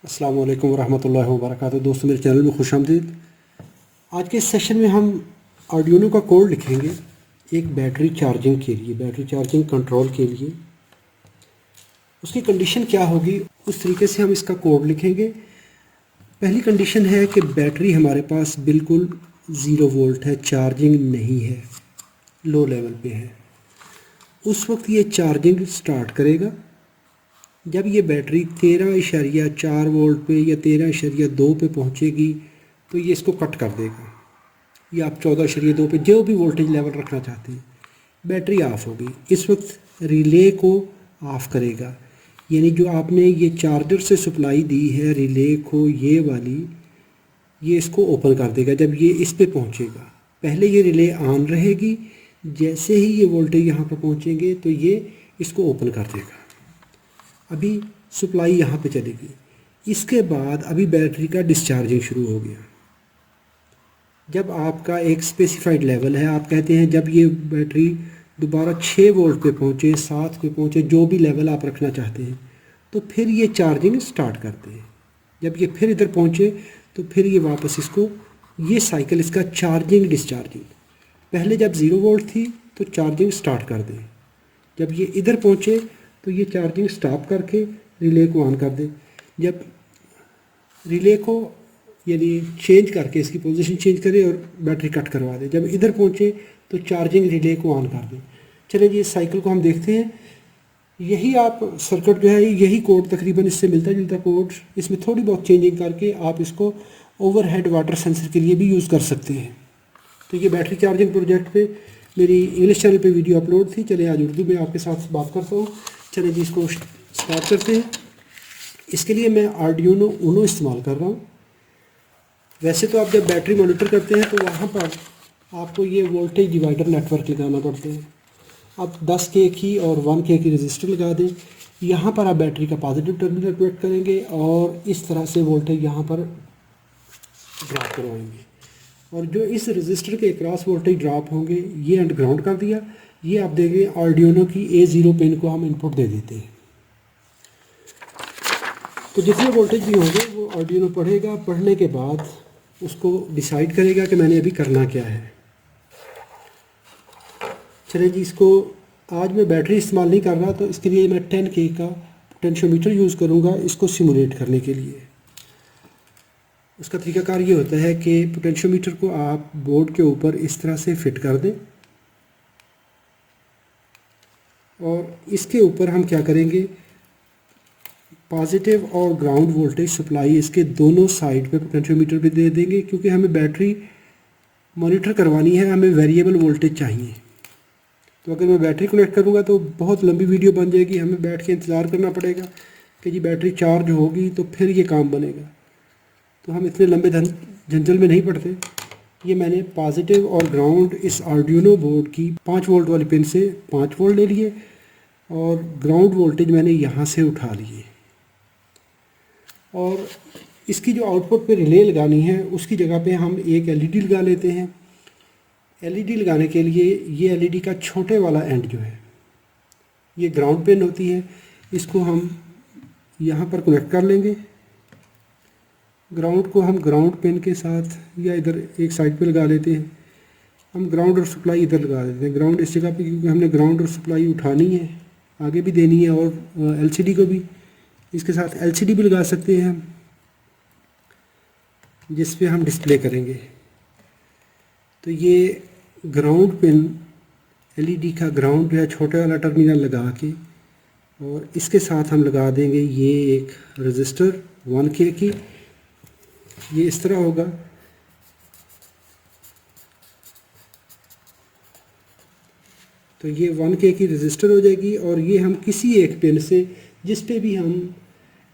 अस्सलाम वालेकुम रहमतुल्लाहि व बरकातहू। दोस्तों, मेरे चैनल में खुशामदीद। आज के इस सेशन में हम आर्डिनो का कोड लिखेंगे एक बैटरी चार्जिंग के लिए, बैटरी चार्जिंग कंट्रोल के लिए। उसकी कंडीशन क्या होगी, उस तरीके से हम इसका कोड लिखेंगे। पहली कंडीशन है कि बैटरी हमारे पास बिल्कुल 0 वोल्ट है, चार्जिंग नहीं है, लो लेवल पे है। उस वक्त ये चार्जिंग स्टार्ट करेगा जब ये बैटरी 13.4 वोल्ट पे या 13.2 पे पहुंचेगी, तो ये इसको कट कर देगा। या आप 14.2 पे जो भी वोल्टेज लेवल रखना चाहते हैं, बैटरी ऑफ होगी। इस वक्त रिले को ऑफ करेगा, यानी जो आपने ये चार्जर से सप्लाई दी है रिले को, ये वाली, ये इसको ओपन कर देगा जब ये इस पे पहुंचेगा। पहले ये रिले ऑन रहेगी, जैसे ही ये वोल्टेज यहाँ पर पहुँचेंगे तो ये इसको ओपन कर देगा। अभी सप्लाई यहाँ पे चलेगी। इसके बाद अभी बैटरी का डिस्चार्जिंग शुरू हो गया। जब आपका एक स्पेसिफाइड लेवल है, आप कहते हैं जब ये बैटरी दोबारा 6 वोल्ट पे पहुँचे, 7 पे पहुँचे, जो भी लेवल आप रखना चाहते हैं, तो फिर ये चार्जिंग स्टार्ट करते हैं। जब ये फिर इधर पहुँचे तो फिर ये वापस इसको, ये साइकिल इसका चार्जिंग डिस्चार्जिंग। पहले जब 0 वोल्ट थी तो चार्जिंग स्टार्ट कर दें, जब ये इधर पहुँचे तो ये चार्जिंग स्टॉप करके रिले को ऑन कर दे। जब रिले को यानी चेंज करके इसकी पोजीशन चेंज करे और बैटरी कट करवा दे। जब इधर पहुँचे तो चार्जिंग रिले को ऑन कर दे। चलिए जी, इस साइकिल को हम देखते हैं। यही आप सर्किट जो है, यही कोड तकरीबन इससे मिलता जुलता कोड, इसमें थोड़ी बहुत चेंजिंग करके आप इसको ओवरहेड वाटर सेंसर के लिए भी यूज़ कर सकते हैं। तो ये बैटरी चार्जिंग प्रोजेक्ट पे मेरी इंग्लिश चैनल पे वीडियो अपलोड थी। चलिए आज उर्दू में आपके साथ बात करता हूँ। चलिए जी, इसको स्टार्ट करते हैं। इसके लिए मैं आर्डिनो ऊनो इस्तेमाल कर रहा हूँ। वैसे तो आप जब बैटरी मॉनिटर करते हैं तो वहाँ पर आपको ये वोल्टेज डिवाइडर नेटवर्क लगाना पड़ता है। आप 10K की और 1K की रजिस्टर लगा दें। यहाँ पर आप बैटरी का पॉजिटिव टर्मिनल कनेक्ट करेंगे और इस तरह से वोल्टेज यहाँ पर ड्रॉप करवाएंगे, और जो इस रजिस्टर के क्रॉस वोल्टेज ड्रॉप होंगे ये अंडरग्राउंड कर दिया। ये आप देखेंगे आर्डिनो की A0 पिन को हम इनपुट दे देते हैं। तो जितने वोल्टेज भी होंगे वो आर्डिनो पढ़ेगा। पढ़ने के बाद उसको डिसाइड करेगा कि मैंने अभी करना क्या है। चलिए जी, इसको आज मैं बैटरी इस्तेमाल नहीं कर रहा, तो इसके लिए मैं 10K का पोटेंशियोमीटर यूज़ करूँगा इसको सिमुलेट करने के लिए। उसका तरीकाकार ये होता है कि पोटेंशियोमीटर को आप बोर्ड के ऊपर इस तरह से फिट कर दें, और इसके ऊपर हम क्या करेंगे, पॉजिटिव और ग्राउंड वोल्टेज सप्लाई इसके दोनों साइड पे पोटेंशियोमीटर पे दे देंगे, क्योंकि हमें बैटरी मॉनिटर करवानी है, हमें वेरिएबल वोल्टेज चाहिए। तो अगर मैं बैटरी कनेक्ट करूँगा तो बहुत लंबी वीडियो बन जाएगी, हमें बैठ के इंतज़ार करना पड़ेगा कि जी बैटरी चार्ज होगी तो फिर ये काम बनेगा। तो हम इतने लंबे झंझल में नहीं पड़ते। ये मैंने पॉजिटिव और ग्राउंड इस आर्डिनो बोर्ड की 5 वोल्ट वाली पिन से 5 वोल्ट ले लिए, और ग्राउंड वोल्टेज मैंने यहाँ से उठा लिए। और इसकी जो आउटपुट पे रिले लगानी है उसकी जगह पे हम एक LED लगा लेते हैं। LED लगाने के लिए ये LED का छोटे वाला एंड जो है ये ग्राउंड पिन होती है, इसको हम यहाँ पर कनेक्ट कर लेंगे। ग्राउंड को हम ग्राउंड पिन के साथ या इधर एक साइड पे लगा लेते हैं। हम ग्राउंड और सप्लाई इधर लगा देते हैं, ग्राउंड इस जगह पे, क्योंकि हमने ग्राउंड और सप्लाई उठानी है, आगे भी देनी है, और LCD को भी इसके साथ LCD भी लगा सकते हैं हम, जिस पे हम डिस्प्ले करेंगे। तो ये ग्राउंड पिन LED का ग्राउंड जो है छोटा वाला टर्मिनल लगा के, और इसके साथ हम लगा देंगे ये एक रजिस्टर 1K की। ये इस तरह होगा। तो ये 1K की रजिस्टर हो जाएगी, और ये हम किसी एक पिन से, जिस पे भी हम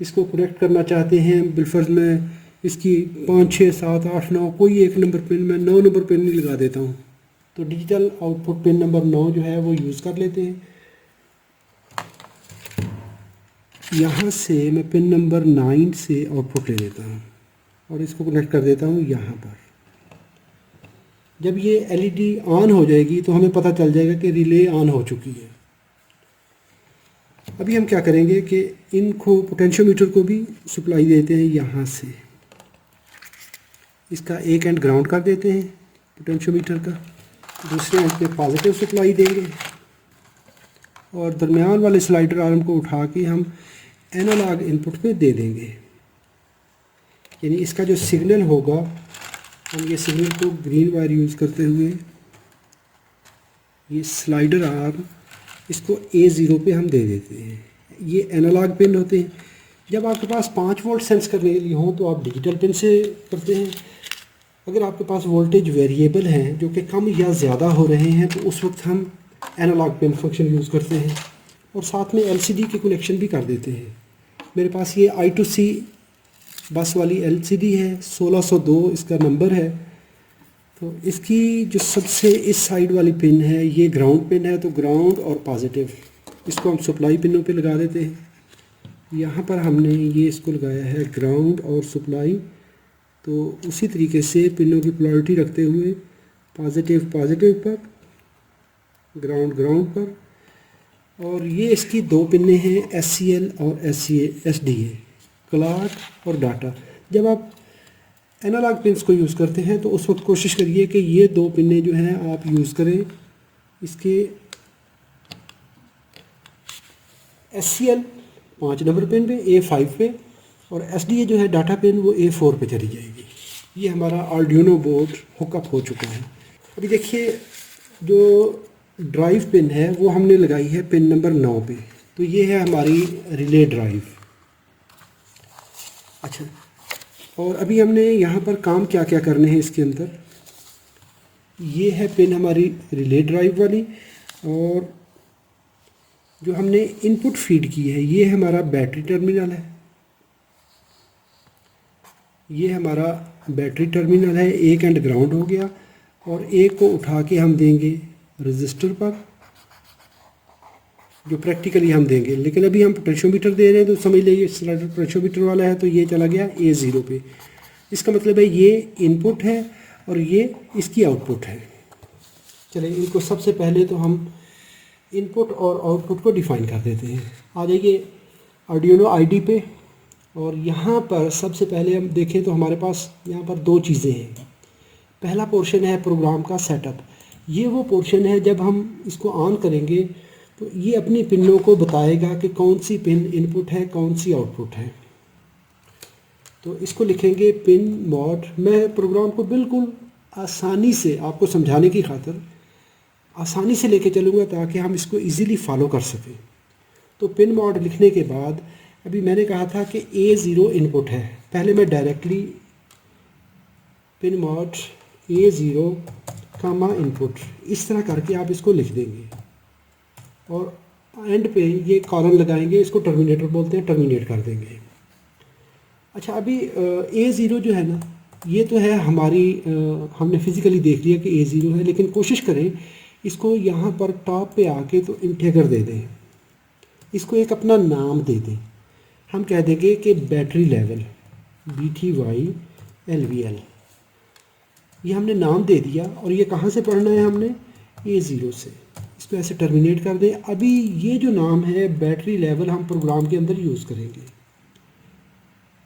इसको कनेक्ट करना चाहते हैं, बिलफर्ज में इसकी 5, 6, 7, 8, 9 कोई एक नंबर पिन, मैं 9 नंबर पिन नहीं लगा देता हूँ। तो डिजिटल आउटपुट पिन नंबर 9 जो है वो यूज़ कर लेते हैं। यहाँ से मैं पिन नंबर 9 से आउटपुट ले लेता हूँ और इसको कनेक्ट कर देता हूँ यहाँ पर। जब ये LED ऑन हो जाएगी तो हमें पता चल जाएगा कि रिले ऑन हो चुकी है। अभी हम क्या करेंगे कि इनको पोटेंशियोमीटर को भी सप्लाई देते हैं यहाँ से। इसका एक एंड ग्राउंड कर देते हैं पोटेंशियोमीटर का, दूसरे एंड पे पॉजिटिव सप्लाई देंगे और दरमियान वाले स्लाइडर आर्म को उठा के हम एनालॉग इनपुट पे दे देंगे। यानी इसका जो सिग्नल होगा, हम ये सिग्नल को ग्रीन वायर यूज़ करते हुए ये स्लाइडर आर्म इसको A0 पे हम दे देते हैं। ये एनालॉग पिन होते हैं। जब आपके पास 5 वोल्ट सेंस करने के लिए हो तो आप डिजिटल पिन से करते हैं। अगर आपके पास वोल्टेज वेरिएबल हैं जो कि कम या ज़्यादा हो रहे हैं तो उस वक्त हम एनालॉग पिन फंक्शन यूज़ करते हैं और साथ में LCD के कनेक्शन भी कर देते हैं। मेरे पास ये I2C बस वाली LCD है, 1602 इसका नंबर है। तो इसकी जो सबसे इस साइड वाली पिन है ये ग्राउंड पिन है, तो ग्राउंड और पॉजिटिव इसको हम सप्लाई पिनों पे लगा देते हैं। यहाँ पर हमने ये इसको लगाया है ग्राउंड और सप्लाई, तो उसी तरीके से पिनों की पोलैरिटी रखते हुए पॉजिटिव पॉजिटिव पर, ग्राउंड ग्राउंड पर। और ये इसकी 2 पिनें हैं SCL और SDA, क्लॉक और डाटा। जब आप एनालॉग पिन्स को यूज़ करते हैं तो उस वक्त कोशिश करिए कि ये 2 पिनें जो हैं आप यूज़ करें। इसके SCL 5 नंबर पिन पे, A5 पे, और SDA जो है डाटा पिन वो A4 पे चली जाएगी। ये हमारा आर्डिनो बोर्ड हुकअप हो चुका है। अभी देखिए जो ड्राइव पिन है वो हमने लगाई है पिन नंबर 9 पे, तो ये है हमारी रिले ड्राइव। अच्छा, और अभी हमने यहाँ पर काम क्या क्या करने हैं इसके अंदर। ये है पिन हमारी रिले ड्राइव वाली, और जो हमने इनपुट फीड की है ये हमारा बैटरी टर्मिनल है। ये हमारा बैटरी टर्मिनल है, एक एंड ग्राउंड हो गया, और एक को उठा के हम देंगे रजिस्टर पर, जो प्रैक्टिकली हम देंगे। लेकिन अभी हम पोटेंशियोमीटर दे रहे हैं तो समझ लीजिए स्लाइडर पोटेंशियोमीटर वाला है, तो ये चला गया A0 पे। इसका मतलब है ये इनपुट है और ये इसकी आउटपुट है। चलिए इनको सबसे पहले तो हम इनपुट और आउटपुट को डिफ़ाइन कर देते हैं। आ जाइए आर्डिनो ID पे, और यहाँ पर सबसे पहले हम देखें तो हमारे पास यहाँ पर 2 चीज़ें हैं। पहला पोर्शन है प्रोग्राम का सेटअप। ये वो पोर्शन है जब हम इसको ऑन करेंगे तो ये अपनी पिनों को बताएगा कि कौन सी पिन इनपुट है, कौन सी आउटपुट है। तो इसको लिखेंगे पिन मॉड। मैं प्रोग्राम को बिल्कुल आसानी से आपको समझाने की खातिर आसानी से लेके चलूँगा ताकि हम इसको इजीली फॉलो कर सकें। तो पिन मॉड लिखने के बाद अभी मैंने कहा था कि A0 इनपुट है, पहले मैं डायरेक्टली पिन मॉड A0 कामा इनपुट इस तरह करके आप इसको लिख देंगे, और एंड पे ये कॉलन लगाएंगे, इसको टर्मिनेटर बोलते हैं, टर्मिनेट कर देंगे। अच्छा, अभी A0 जो है ना, ये तो है हमारी हमने फिज़िकली देख लिया कि A0 है, लेकिन कोशिश करें इसको यहाँ पर टॉप पे आके तो इंटीजर दे दें, इसको एक अपना नाम दे दें। हम कह देंगे कि बैटरी लेवल BTY LVL, ये हमने नाम दे दिया। और ये कहाँ से पढ़ना है हमने, A0 से। इसको ऐसे टर्मिनेट कर दें। अभी ये जो नाम है बैटरी लेवल हम प्रोग्राम के अंदर यूज़ करेंगे।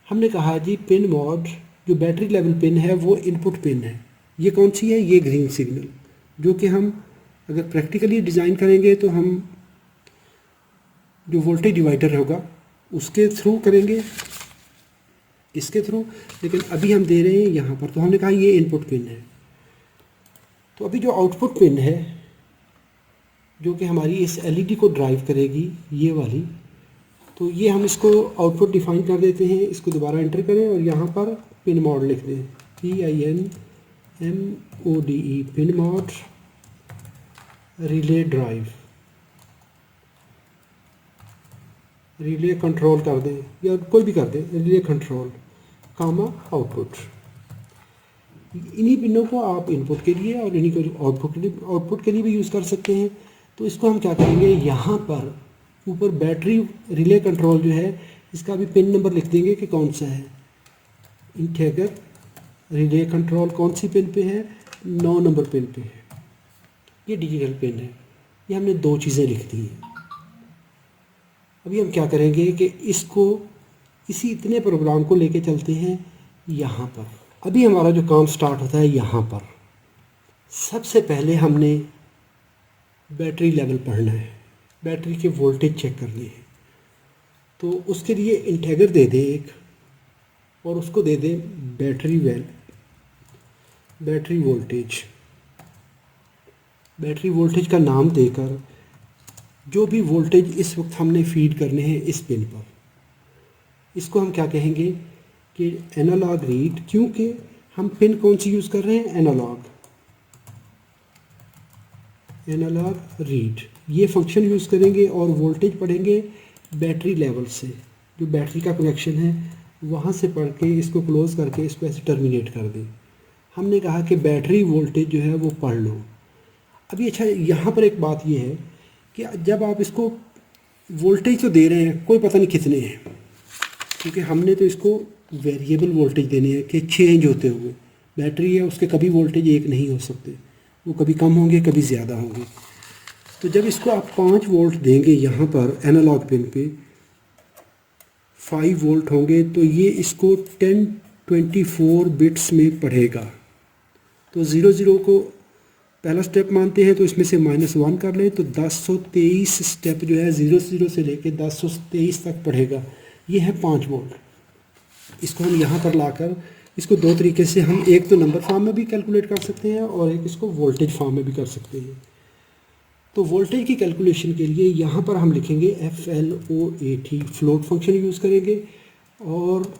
हमने कहा जी पिन मॉड जो बैटरी लेवल पिन है वो इनपुट पिन है। ये कौन सी है, ये ग्रीन सिग्नल, जो कि हम अगर प्रैक्टिकली डिज़ाइन करेंगे तो हम जो वोल्टेज डिवाइडर होगा उसके थ्रू करेंगे, इसके थ्रू। लेकिन अभी हम दे रहे हैं यहाँ पर, तो हमने कहा ये इनपुट पिन है। तो अभी जो आउटपुट पिन है जो कि हमारी इस LED को ड्राइव करेगी, ये वाली, तो ये हम इसको आउटपुट डिफाइन कर देते हैं। इसको दोबारा एंटर करें और यहाँ पर पिन मॉड लिख दें, PINMODE, pin mod relay drive, relay control कर दें या कोई भी कर दें, रिले कंट्रोल कामा आउटपुट। इन्हीं पिनों को आप इनपुट के लिए और इन्हीं को आउटपुट के लिए भी यूज़ कर सकते हैं। तो इसको हम क्या करेंगे, यहाँ पर ऊपर बैटरी रिले कंट्रोल जो है इसका भी पिन नंबर लिख देंगे कि कौन सा है। इंटीजर रिले कंट्रोल कौन सी पिन पे है, 9 नंबर पिन पे है। ये डिजिटल पिन है। ये हमने 2 चीज़ें लिख दी हैं। अभी हम क्या करेंगे कि इसको इसी इतने प्रोग्राम को लेके चलते हैं यहाँ पर। अभी हमारा जो काम स्टार्ट होता है यहाँ पर। सबसे पहले हमने बैटरी लेवल पढ़ना है, बैटरी के वोल्टेज चेक करने हैं। तो उसके लिए इंटीजर दे दें एक, और उसको दे दें बैटरी वोल्टेज का नाम देकर जो भी वोल्टेज इस वक्त हमने फीड करने हैं इस पिन पर, इसको हम क्या कहेंगे कि एनालॉग रीड। क्योंकि हम पिन कौन सी यूज़ कर रहे हैं, एनालॉग रीड, ये फंक्शन यूज़ करेंगे और वोल्टेज पढ़ेंगे बैटरी लेवल से, जो बैटरी का कनेक्शन है वहाँ से पढ़ के इसको क्लोज़ करके इसको ऐसे टर्मिनेट कर दें। हमने कहा कि बैटरी वोल्टेज जो है वो पढ़ लो। अभी अच्छा, यहाँ पर एक बात ये है कि जब आप इसको वोल्टेज तो दे रहे हैं, कोई पता नहीं कितने हैं, क्योंकि हमने तो इसको वेरिएबल वोल्टेज देने हैं कि चेंज होते हुए। बैटरी है, उसके कभी वोल्टेज एक नहीं हो सकते, वो कभी कम होंगे कभी ज़्यादा होंगे। तो जब इसको आप 5 वोल्ट देंगे यहाँ पर एनालॉग पिन पे, 5 वोल्ट होंगे, तो ये इसको 1024 बिट्स में पढ़ेगा। तो 00 को पहला स्टेप मानते हैं, तो इसमें से -1 कर लें, तो 1023 स्टेप जो है 00 से लेके 1023 तक पढ़ेगा। ये है 5 वोल्ट। इसको हम यहाँ पर लाकर इसको दो तरीके से हम, एक तो नंबर फॉर्म में भी कैलकुलेट कर सकते हैं और एक इसको वोल्टेज फॉर्म में भी कर सकते हैं। तो वोल्टेज की कैलकुलेशन के लिए यहाँ पर हम लिखेंगे FLOAT, फ्लोट फंक्शन यूज़ करेंगे और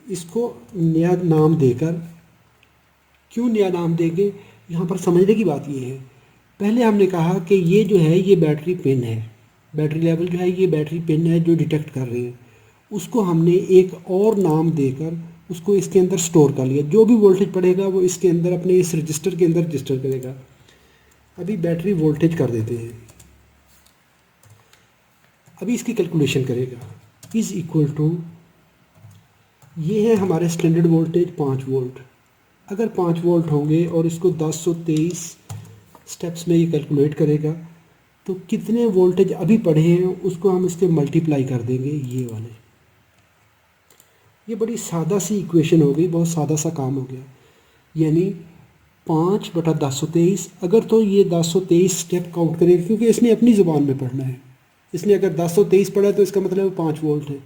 इसको नया नाम देकर, क्यों नया नाम देंगे, यहाँ पर समझने की बात ये है। पहले हमने कहा कि ये जो है ये बैटरी पिन है, बैटरी लेवल जो है ये बैटरी पिन है जो डिटेक्ट कर रहे हैं, उसको हमने एक और नाम देकर उसको इसके अंदर स्टोर कर लिया। जो भी वोल्टेज पड़ेगा वो इसके अंदर अपने इस रजिस्टर के अंदर रजिस्टर करेगा। अभी बैटरी वोल्टेज कर देते हैं, अभी इसकी कैलकुलेशन करेगा। इज़ इक्वल टू, ये है हमारे स्टैंडर्ड वोल्टेज 5 वोल्ट। अगर 5 वोल्ट होंगे और इसको 1023 स्टेप्स में ये कैलकुलेट करेगा, तो कितने वोल्टेज अभी पढ़े हैं उसको हम इसके मल्टीप्लाई कर देंगे, ये वाले। ये बड़ी सादा सी इक्वेशन हो गई, बहुत सादा सा काम हो गया। यानी 5/1023, अगर तो ये 1023 स्टेप काउंट करेगा, क्योंकि इसने अपनी ज़ुबान में पढ़ना है। इसने अगर 1023 पढ़ा तो इसका मतलब 5 वोल्ट है।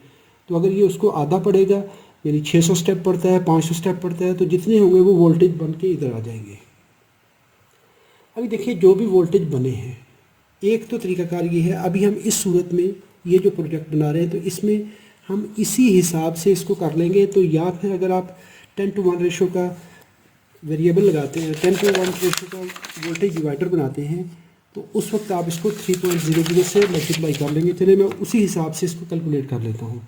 तो अगर ये उसको आधा पढ़ेगा, यानी 600 स्टेप पढ़ता है, 500 स्टेप पढ़ता है, तो जितने होंगे वो वोल्टेज बन के इधर आ जाएंगे। अभी देखिए जो भी वोल्टेज बने हैं, एक तो तरीकाकार ये है। अभी हम इस सूरत में ये जो प्रोजेक्ट बना रहे हैं, तो इसमें हम इसी हिसाब से इसको कर लेंगे। तो या फिर अगर आप 10:1 रेशो का वेरिएबल लगाते हैं, 10:1 रेशो का वोल्टेज डिवाइडर बनाते हैं, तो उस वक्त आप इसको 3.00 से मल्टीप्लाई कर लेंगे। चलिए मैं उसी हिसाब से इसको कैलकुलेट कर लेता हूँ।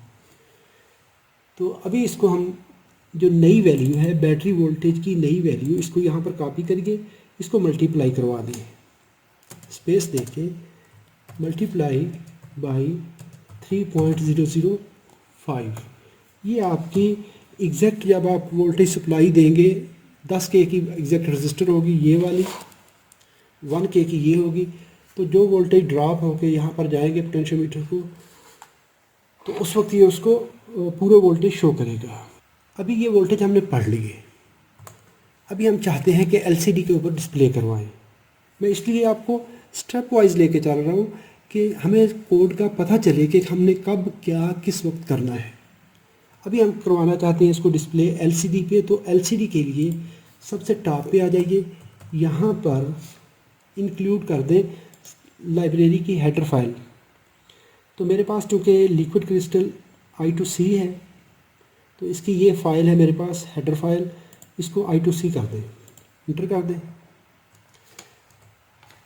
तो अभी इसको हम, जो नई वैल्यू है बैटरी वोल्टेज की नई वैल्यू, इसको यहाँ पर कॉपी करके इसको मल्टीप्लाई करवा दें, स्पेस देके मल्टीप्लाई बाई 3.005। ये आपकी एग्जैक्ट, जब आप वोल्टेज सप्लाई देंगे 10K की एग्जैक्ट रजिस्टर होगी ये वाली, 1K की ये होगी। तो जो वोल्टेज ड्रॉप होकर यहाँ पर जाएंगे पोटेंशियोमीटर को, तो उस वक्त ये उसको पूरे वोल्टेज शो करेगा। अभी ये वोल्टेज हमने पढ़ लिए। अभी हम चाहते हैं कि LCD के ऊपर डिस्प्ले करवाएं। मैं इसलिए आपको स्टेप वाइज लेके चल रहा हूँ कि हमें कोड का पता चले कि हमने कब क्या किस वक्त करना है। अभी हम करवाना चाहते हैं इसको डिस्प्ले LCD पे। तो LCD के लिए सबसे टॉप पे आ जाइए, यहाँ पर इंक्लूड कर दें लाइब्रेरी की हेडर फाइल। तो मेरे पास चूँकि लिक्विड क्रिस्टल I2C है, तो इसकी ये फ़ाइल है मेरे पास, हेडर फाइल। इसको I2C कर दें, इंटर कर दें।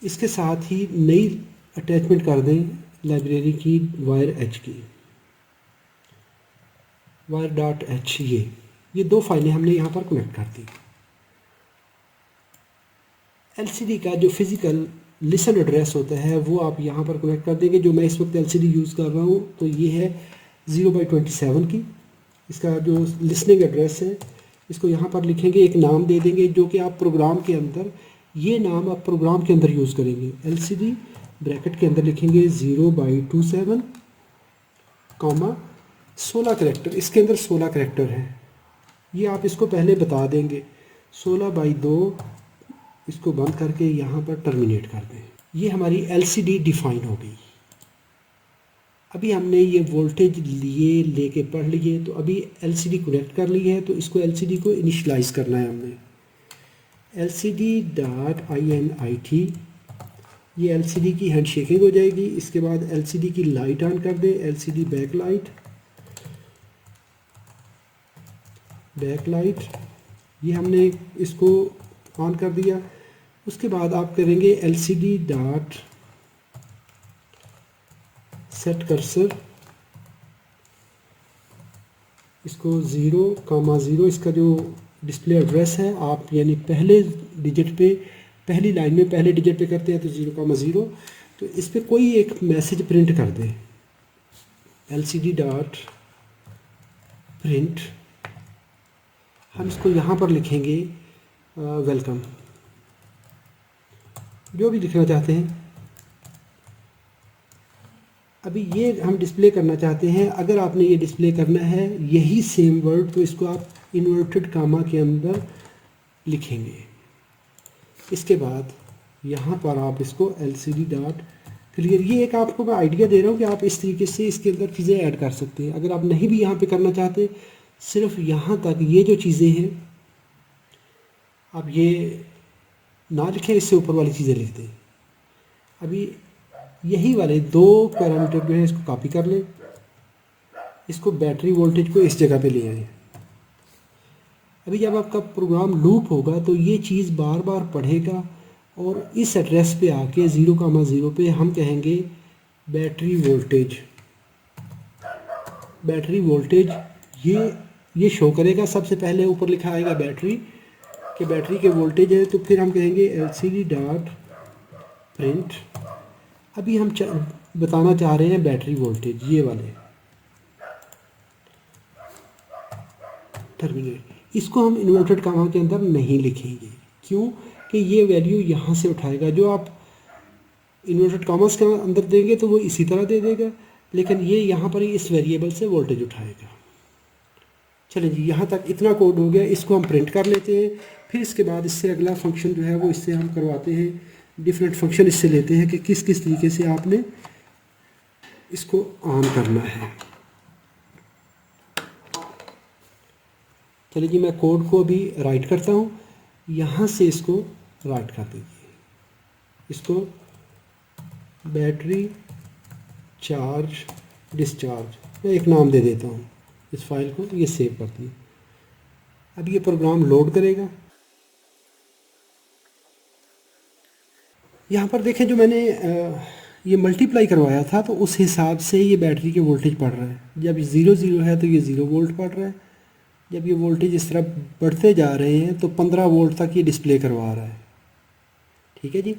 इसके साथ ही नई अटैचमेंट कर दें लाइब्रेरी की वायर.h की, वायर.h। ये दो फाइलें हमने यहाँ पर कनेक्ट कर दी। LCD का जो फिज़िकल लिसन एड्रेस होता है वो आप यहाँ पर कनेक्ट कर देंगे। जो मैं इस वक्त LCD यूज़ कर रहा हूँ, तो ये है 0/27 की। इसका जो लिसनिंग एड्रेस है, इसको यहाँ पर लिखेंगे, एक नाम दे देंगे जो कि आप प्रोग्राम के अंदर, ये नाम आप प्रोग्राम के अंदर यूज़ करेंगे, LCD ब्रैकेट के अंदर लिखेंगे 0/27 कॉमा 16 करेक्टर। इसके अंदर 16 करेक्टर हैं, ये आप इसको पहले बता देंगे। 16/2 इसको बंद करके यहाँ पर टर्मिनेट कर दें। ये हमारी एलसीडी डिफाइन हो गई। अभी हमने ये वोल्टेज लेके पढ़ लिए, तो अभी एलसीडी कनेक्ट कर ली है, तो इसको एलसीडी को इनिशियलाइज करना है हमने। LCD.INIT, ये एलसीडी की हैंड शेकिंग हो जाएगी। इसके बाद एलसीडी की लाइट ऑन कर दें, एलसीडी बैक लाइट, ये हमने इसको ऑन कर दिया। उसके बाद आप करेंगे LCD. सेट कर्सर, इसको 0,0 इसका जो डिस्प्ले एड्रेस है, आप यानी पहले डिजिट पे, पहली लाइन में पहले डिजिट पे करते हैं तो 0,0, तो इस पर कोई एक मैसेज प्रिंट कर दें। LCD.print, हम इसको यहाँ पर लिखेंगे वेलकम, जो भी लिखना चाहते हैं। अभी ये हम डिस्प्ले करना चाहते हैं। अगर आपने ये डिस्प्ले करना है यही सेम वर्ड, तो इसको आप इन्वर्टेड कामा के अंदर लिखेंगे। इसके बाद यहाँ पर आप इसको LCD.clear, ये एक आपको मैं आइडिया दे रहा हूँ कि आप इस तरीके से इसके अंदर चीज़ें ऐड कर सकते हैं। अगर आप नहीं भी यहाँ पे करना चाहते, सिर्फ यहाँ तक ये जो चीज़ें हैं आप ये ना लिखें, इससे ऊपर वाली चीज़ें लिख दें। अभी यही वाले 2 पैरामीटर जो है इसको कॉपी कर लें, इसको बैटरी वोल्टेज को इस जगह पे ले आए। अभी जब आपका प्रोग्राम लूप होगा तो ये चीज़ बार बार पढ़ेगा और इस एड्रेस पे आके 0,0 पे हम कहेंगे बैटरी वोल्टेज, ये शो करेगा। सबसे पहले ऊपर लिखा आएगा बैटरी के वोल्टेज है, तो फिर हम कहेंगे LCD.print। अभी हम बताना चाह रहे हैं बैटरी वोल्टेज, ये वाले टर्मिनेट। इसको हम इन्वर्टेड कामा के अंदर नहीं लिखेंगे, क्यों कि ये वैल्यू यहाँ से उठाएगा। जो आप इन्वर्टेड कामास के अंदर देंगे तो वो इसी तरह दे देगा, लेकिन ये यहाँ पर इस वेरिएबल से वोल्टेज उठाएगा। चलिए जी, यहाँ तक इतना कोड हो गया। इसको हम प्रिंट कर लेते हैं। फिर इसके बाद इससे अगला फंक्शन जो है वो इससे हम करवाते हैं। डिफरेंट फंक्शन इससे लेते हैं कि किस किस तरीके से आपने इसको ऑन करना है। चलिए जी, मैं कोड को अभी राइट करता हूँ। यहाँ से इसको राइट कर दीजिए, इसको बैटरी चार्ज डिस्चार्ज, मैं एक नाम दे देता हूँ इस फाइल को। ये सेव कर दिए। अब ये प्रोग्राम लोड करेगा। यहाँ पर देखें, जो मैंने ये मल्टीप्लाई करवाया था तो उस हिसाब से ये बैटरी के वोल्टेज पढ़ रहा है। जब 0 है तो ये 0 वोल्ट पढ़ रहा है। जब ये वोल्टेज इस तरह बढ़ते जा रहे हैं तो 15 वोल्ट तक ये डिस्प्ले करवा रहा है। ठीक है जी,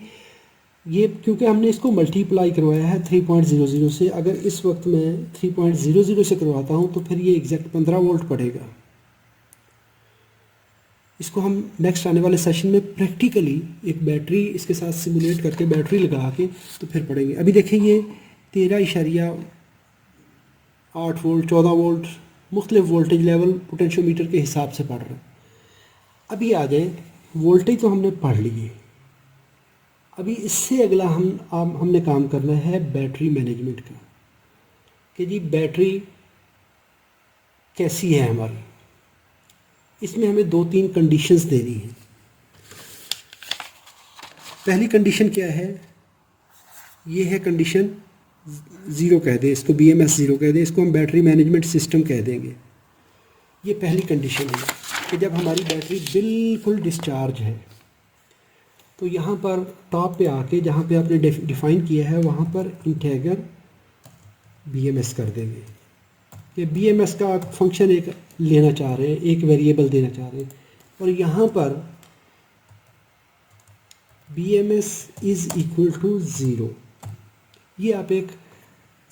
ये क्योंकि हमने इसको मल्टीप्लाई करवाया है 3.00 से। अगर इस वक्त मैं 3.00 से करवाता हूँ तो फिर ये एग्जैक्ट 15 वोल्ट पड़ेगा। इसको हम नेक्स्ट आने वाले सेशन में प्रैक्टिकली एक बैटरी इसके साथ सिमुलेट करके बैटरी लगा के तो फिर पढ़ेंगे। अभी देखें, ये 13.8 वोल्ट, 14 वोल्ट, मुख्तलिफ वोल्टेज लेवल पोटेंशियोमीटर के हिसाब से पढ़ रहे हैं। अभी आ जाए, वोल्टेज तो हमने पढ़ लिए। अभी इससे अगला हमने काम करना है बैटरी मैनेजमेंट का, कि जी बैटरी कैसी है हमारी। इसमें हमें 2-3 कंडीशंस देनी है। पहली कंडीशन क्या है, ये है कंडीशन 0 कह दें, इसको BMS 0 कह दें, इसको हम बैटरी मैनेजमेंट सिस्टम कह देंगे। ये पहली कंडीशन है कि जब हमारी बैटरी बिल्कुल डिस्चार्ज है तो यहाँ पर टॉप पे आके जहाँ पे आपने डिफ़ाइन किया है वहाँ पर इंटीजर BMS कर देंगे। कि BMS का फंक्शन एक लेना चाह रहे हैं, एक वेरिएबल देना चाह रहे हैं, और यहाँ पर BMS इज़ इक्वल टू 0, ये आप एक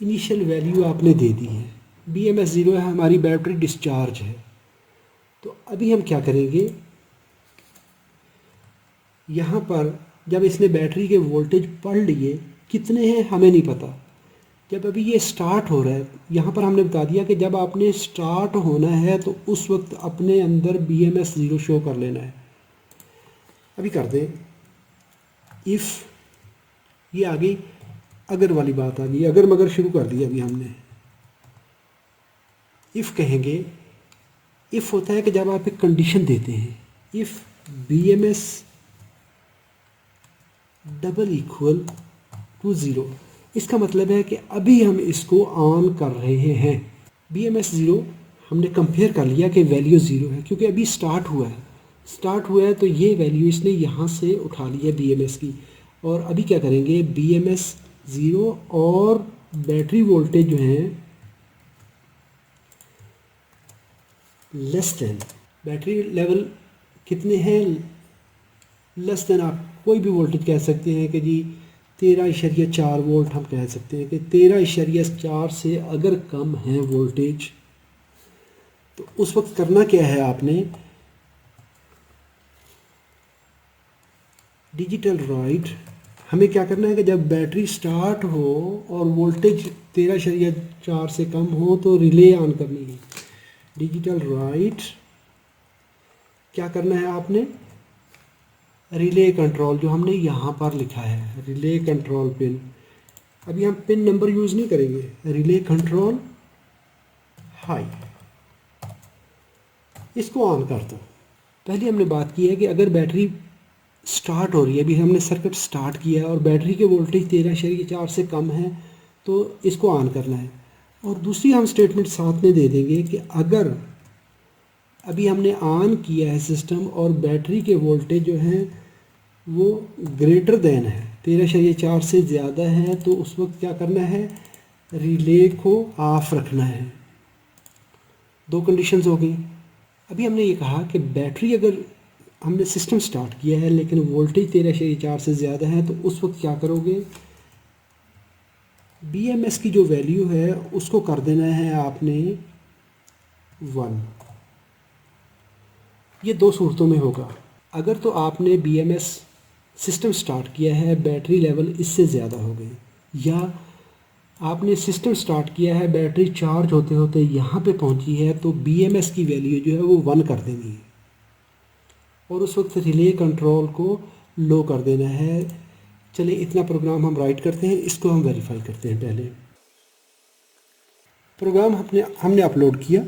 इनिशियल वैल्यू आपने दे दी है। BMS 0 है, हमारी बैटरी डिस्चार्ज है। तो अभी हम क्या करेंगे, यहाँ पर जब इसने बैटरी के वोल्टेज पढ़ लिए कितने हैं हमें नहीं पता। जब अभी ये स्टार्ट हो रहा है, यहाँ पर हमने बता दिया कि जब आपने स्टार्ट होना है तो उस वक्त अपने अंदर BMS 0 शो कर लेना है। अभी कर दें इफ़, ये आ गई अगर वाली बात आ गई, अगर मगर शुरू कर दिया अभी हमने। इफ़ कहेंगे, इफ़ होता है कि जब आप एक कंडीशन देते हैं, if BMS double equal to 0, इसका मतलब है कि अभी हम इसको ऑन कर रहे हैं। BMS 0 हमने कंपेयर कर लिया कि वैल्यू 0 है, क्योंकि अभी स्टार्ट हुआ है। स्टार्ट हुआ है तो ये वैल्यू इसने यहाँ से उठा ली है BMS की। और अभी क्या करेंगे, BMS 0 और बैटरी वोल्टेज जो है लेस देन, बैटरी लेवल कितने हैं, लेस देन, आप कोई भी वोल्टेज कह सकते हैं कि जी 13.4 वोल्ट हम कह सकते हैं कि 13.4 से अगर कम है वोल्टेज, तो उस वक्त करना क्या है आपने, डिजिटल राइट, हमें क्या करना है कि जब बैटरी स्टार्ट हो और वोल्टेज 13.4 से कम हो तो रिले ऑन करनी है। डिजिटल राइट क्या करना है आपने, रिले कंट्रोल, जो हमने यहाँ पर लिखा है रिले कंट्रोल पिन, अभी हम पिन नंबर यूज़ नहीं करेंगे, रिले कंट्रोल हाई, इसको ऑन कर दो। पहले हमने बात की है कि अगर बैटरी स्टार्ट हो रही है, अभी हमने सर्किट स्टार्ट किया है और बैटरी के वोल्टेज 13.4 से कम है तो इसको ऑन करना है। और दूसरी हम स्टेटमेंट साथ में दे देंगे कि अगर अभी हमने ऑन किया है सिस्टम और बैटरी के वोल्टेज जो हैं वो ग्रेटर देन है, 13.4 से ज़्यादा है, तो उस वक्त क्या करना है, रिले को ऑफ रखना है। दो कंडीशंस हो गई। अभी हमने ये कहा कि बैटरी, अगर हमने सिस्टम स्टार्ट किया है लेकिन वोल्टेज 13.4 से ज़्यादा है तो उस वक्त क्या करोगे, BMS की जो वैल्यू है उसको कर देना है आपने 1। ये दो सूरतों में होगा। अगर तो आपने BMS सिस्टम स्टार्ट किया है, बैटरी लेवल इससे ज़्यादा हो गए, या आपने सिस्टम स्टार्ट किया है, बैटरी चार्ज होते होते यहाँ पे पहुँची है, तो BMS की वैल्यू जो है वो 1 कर देनी है और उस वक्त रिले कंट्रोल को लो कर देना है। चलिए इतना प्रोग्राम हम राइट करते हैं, इसको हम वेरीफाई करते हैं। पहले प्रोग्राम हमने अपलोड किया।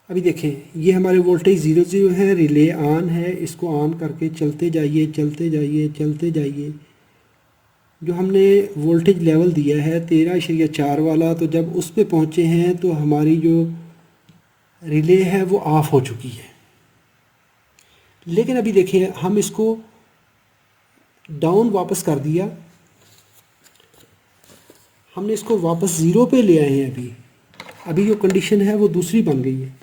अभी देखें ये हमारे वोल्टेज 0 है, रिले ऑन है, इसको ऑन करके चलते जाइए चलते जाइए चलते जाइए। जो हमने वोल्टेज लेवल दिया है 13.4 वाला, तो जब उस पे पहुँचे हैं तो हमारी जो रिले है वो ऑफ हो चुकी है। लेकिन अभी देखें हम इसको डाउन वापस कर दिया, हमने इसको वापस 0 पे ले आए हैं। अभी जो कंडीशन है वो दूसरी बन गई है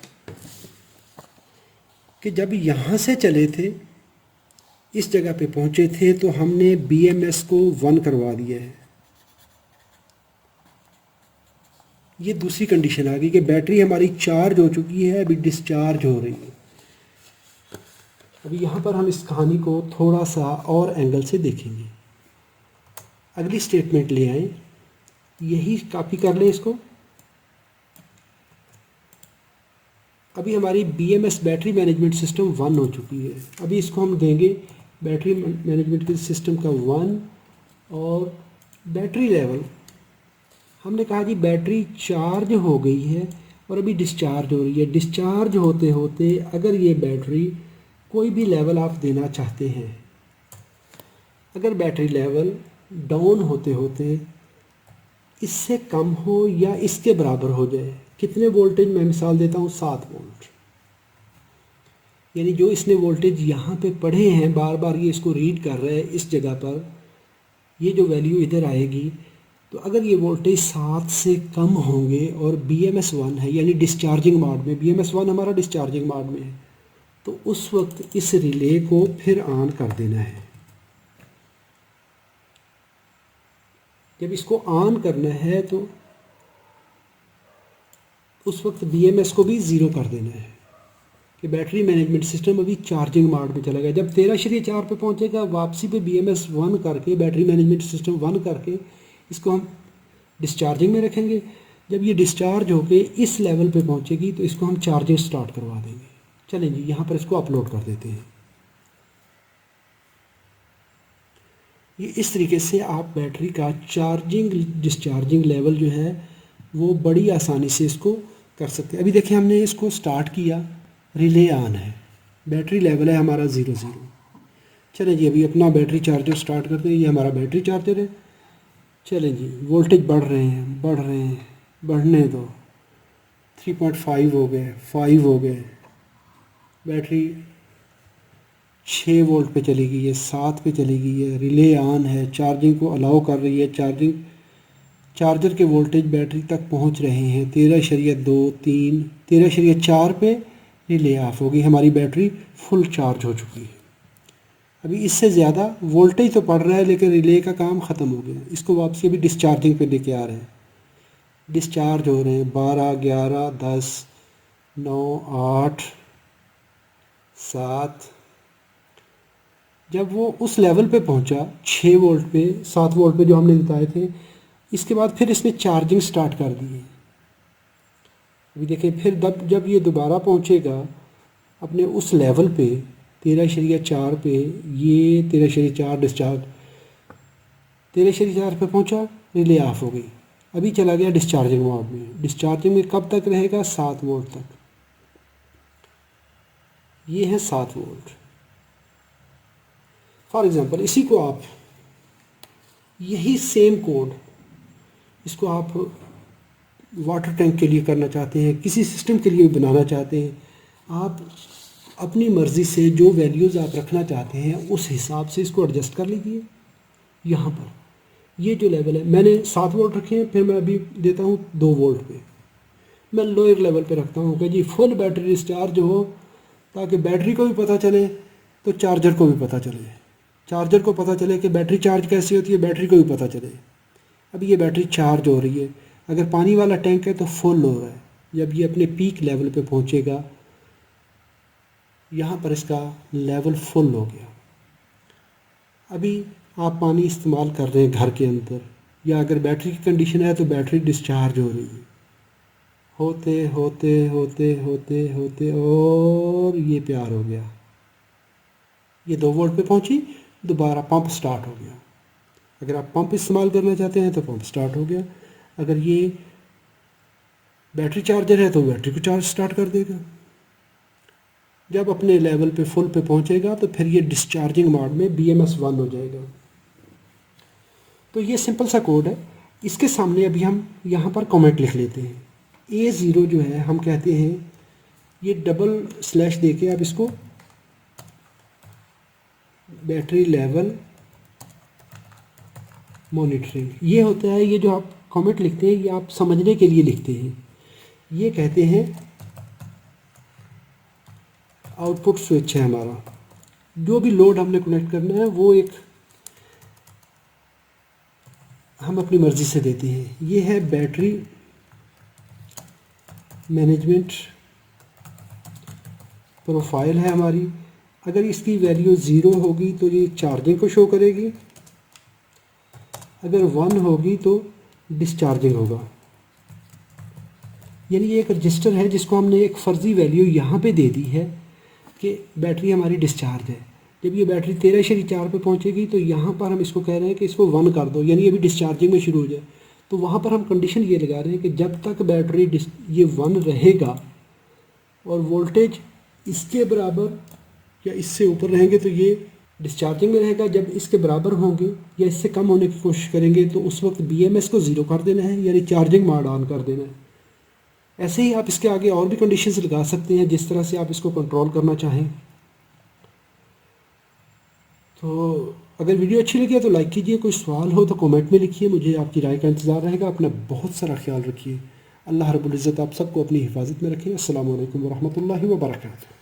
कि जब यहाँ से चले थे, इस जगह पे पहुँचे थे, तो हमने BMS को 1 करवा दिया है। ये दूसरी कंडीशन आ गई कि बैटरी हमारी चार्ज हो चुकी है, अभी डिस्चार्ज हो रही है। अभी यहाँ पर हम इस कहानी को थोड़ा सा और एंगल से देखेंगे। अगली स्टेटमेंट ले आए, यही कॉपी कर लें इसको। अभी हमारी BMS बैटरी मैनेजमेंट सिस्टम 1 हो चुकी है। अभी इसको हम देंगे बैटरी मैनेजमेंट के सिस्टम का 1, और बैटरी लेवल हमने कहा जी बैटरी चार्ज हो गई है और अभी डिस्चार्ज हो रही है। डिस्चार्ज होते होते अगर ये बैटरी कोई भी लेवल आप देना चाहते हैं, अगर बैटरी लेवल डाउन होते होते इससे कम हो या इसके बराबर हो जाए, कितने वोल्टेज, मैं मिसाल देता हूँ 7 वोल्ट, यानी जो इसने वोल्टेज यहाँ पे पढ़े हैं, बार बार ये इसको रीड कर रहा है इस जगह पर, ये जो वैल्यू इधर आएगी, तो अगर ये वोल्टेज 7 से कम होंगे और BMS 1 है यानी डिस्चार्जिंग मोड में, BMS 1 हमारा डिस्चार्जिंग मोड में है, तो उस वक्त इस रिले को फिर ऑन कर देना है। जब इसको ऑन करना है तो उस वक्त BMS को भी 0 कर देना है। कि बैटरी मैनेजमेंट सिस्टम अभी चार्जिंग मोड में चला गया। जब 13.4 पे पहुंचेगा वापसी पे BMS 1 करके, बैटरी मैनेजमेंट सिस्टम 1 करके इसको हम डिस्चार्जिंग में रखेंगे। जब ये डिस्चार्ज होके इस लेवल पे पहुंचेगी तो इसको हम चार्जिंग स्टार्ट करवा देंगे। चलें जी, यहाँ पर इसको अपलोड कर देते हैं। ये इस तरीके से आप बैटरी का चार्जिंग डिस्चार्जिंग लेवल जो है वो बड़ी आसानी से इसको कर सकते हैं। अभी देखिए हमने इसको स्टार्ट किया, रिले ऑन है, बैटरी लेवल है हमारा 0 चलें जी, अभी अपना बैटरी चार्जर स्टार्ट करते हैं। ये हमारा बैटरी चार्जर है। चलें जी, वोल्टेज बढ़ रहे हैं, बढ़ने दो। 3.5 हो गए, 5 हो गए, बैटरी 6 वोल्ट पे चली गई है, 7 पे चली गई है, रिले ऑन है, चार्जिंग को अलाउ कर रही है। चार्जर के वोल्टेज बैटरी तक पहुंच रहे हैं। 13.2, 3, 13.4 पे रिले ऑफ होगी, हमारी बैटरी फुल चार्ज हो चुकी है। अभी इससे ज़्यादा वोल्टेज तो पड़ रहा है लेकिन रिले का काम ख़त्म हो गया। इसको वापसी अभी डिस्चार्जिंग पे लेके आ रहे हैं, डिस्चार्ज हो रहे हैं। 12, 11, 10, 9, 8, 7। जब वो उस लेवल पे पहुंचा 6 वोल्ट पे, 7 वोल्ट पे जो हमने बताए थे, इसके बाद फिर इसने चार्जिंग स्टार्ट कर दी है। अभी देखिए फिर जब ये दोबारा पहुंचेगा अपने उस लेवल पे 13.4 पे, ये 13.4 डिस्चार्ज 13.4 पे पहुंचा, रिले ऑफ हो गई। अभी चला गया डिस्चार्जिंग मोड में। डिस्चार्जिंग में कब तक रहेगा? 7 वोल्ट तक। ये है 7 वोल्ट। फॉर एग्ज़ाम्पल इसी को आप, यही सेम कोड इसको आप वाटर टैंक के लिए करना चाहते हैं, किसी सिस्टम के लिए बनाना चाहते हैं, आप अपनी मर्ज़ी से जो वैल्यूज़ आप रखना चाहते हैं उस हिसाब से इसको एडजस्ट कर लीजिए। यहाँ पर ये जो लेवल है मैंने 7 वोल्ट रखे हैं, फिर मैं अभी देता हूँ 2 वोल्ट पे। मैं लोअर लेवल पे रखता हूँ कि जी फुल बैटरी डिस्चार्ज हो, ताकि बैटरी को भी पता चले तो चार्जर को भी पता चले, चार्जर को पता चले कि बैटरी चार्ज कैसी होती है, बैटरी को भी पता चले। अभी ये बैटरी चार्ज हो रही है, अगर पानी वाला टैंक है तो फुल हो रहा है। जब ये अपने पीक लेवल पे पहुँचेगा, यहाँ पर इसका लेवल फुल हो गया। अभी आप पानी इस्तेमाल कर रहे हैं घर के अंदर, या अगर बैटरी की कंडीशन है तो बैटरी डिस्चार्ज हो रही है, होते होते होते होते होते और ये तैयार हो गया। ये 2 वोल्ट पे पहुंची, दोबारा पंप स्टार्ट हो गया। अगर आप पंप इस्तेमाल करना चाहते हैं तो पंप स्टार्ट हो गया। अगर ये बैटरी चार्जर है तो बैटरी को चार्ज स्टार्ट कर देगा। जब अपने लेवल पे फुल पे पहुंचेगा तो फिर ये डिस्चार्जिंग मोड में BMS 1 हो जाएगा। तो ये सिंपल सा कोड है। इसके सामने अभी हम यहाँ पर कमेंट लिख लेते हैं। A0 जो है हम कहते हैं, ये डबल स्लैश देके आप इसको बैटरी लेवल मॉनिटरिंग, ये होता है। ये जो आप कमेंट लिखते हैं ये आप समझने के लिए लिखते हैं। ये कहते हैं आउटपुट स्विच है हमारा, जो भी लोड हमने कनेक्ट करना है वो एक हम अपनी मर्ज़ी से देते हैं। ये है बैटरी मैनेजमेंट प्रोफाइल है हमारी। अगर इसकी वैल्यू 0 होगी तो ये चार्जिंग को शो करेगी, अगर 1 होगी तो डिस्चार्जिंग होगा। यानी ये एक रजिस्टर है जिसको हमने एक फ़र्ज़ी वैल्यू यहाँ पे दे दी है कि बैटरी हमारी डिस्चार्ज है। जब ये बैटरी 13.4 पे पहुँचेगी तो यहाँ पर हम इसको कह रहे हैं कि इसको 1 कर दो, यानी अभी डिस्चार्जिंग में शुरू हो जाए। तो वहाँ पर हम कंडीशन ये लगा रहे हैं कि जब तक बैटरी ये 1 रहेगा और वोल्टेज इसके बराबर या इससे ऊपर रहेंगे तो ये डिस्चार्जिंग में रहेगा। जब इसके बराबर होंगे या इससे कम होने की कोशिश करेंगे तो उस वक्त BMS को 0 कर देना है, यानी चार्जिंग मोड ऑन कर देना है। ऐसे ही आप इसके आगे और भी कंडीशंस लगा सकते हैं जिस तरह से आप इसको कंट्रोल करना चाहें। तो अगर वीडियो अच्छी लगी है तो लाइक कीजिए, कोई सवाल हो तो कमेंट में लिखिए, मुझे आपकी राय का इंतज़ार रहेगा। अपना बहुत सारा ख्याल रखिए। अल्लाह रब्बुल इज़्ज़त आप सबको अपनी हिफाजत में रखें। अस्सलामु अलैकुम वरहमतुल्लाहि वबरकातुहू।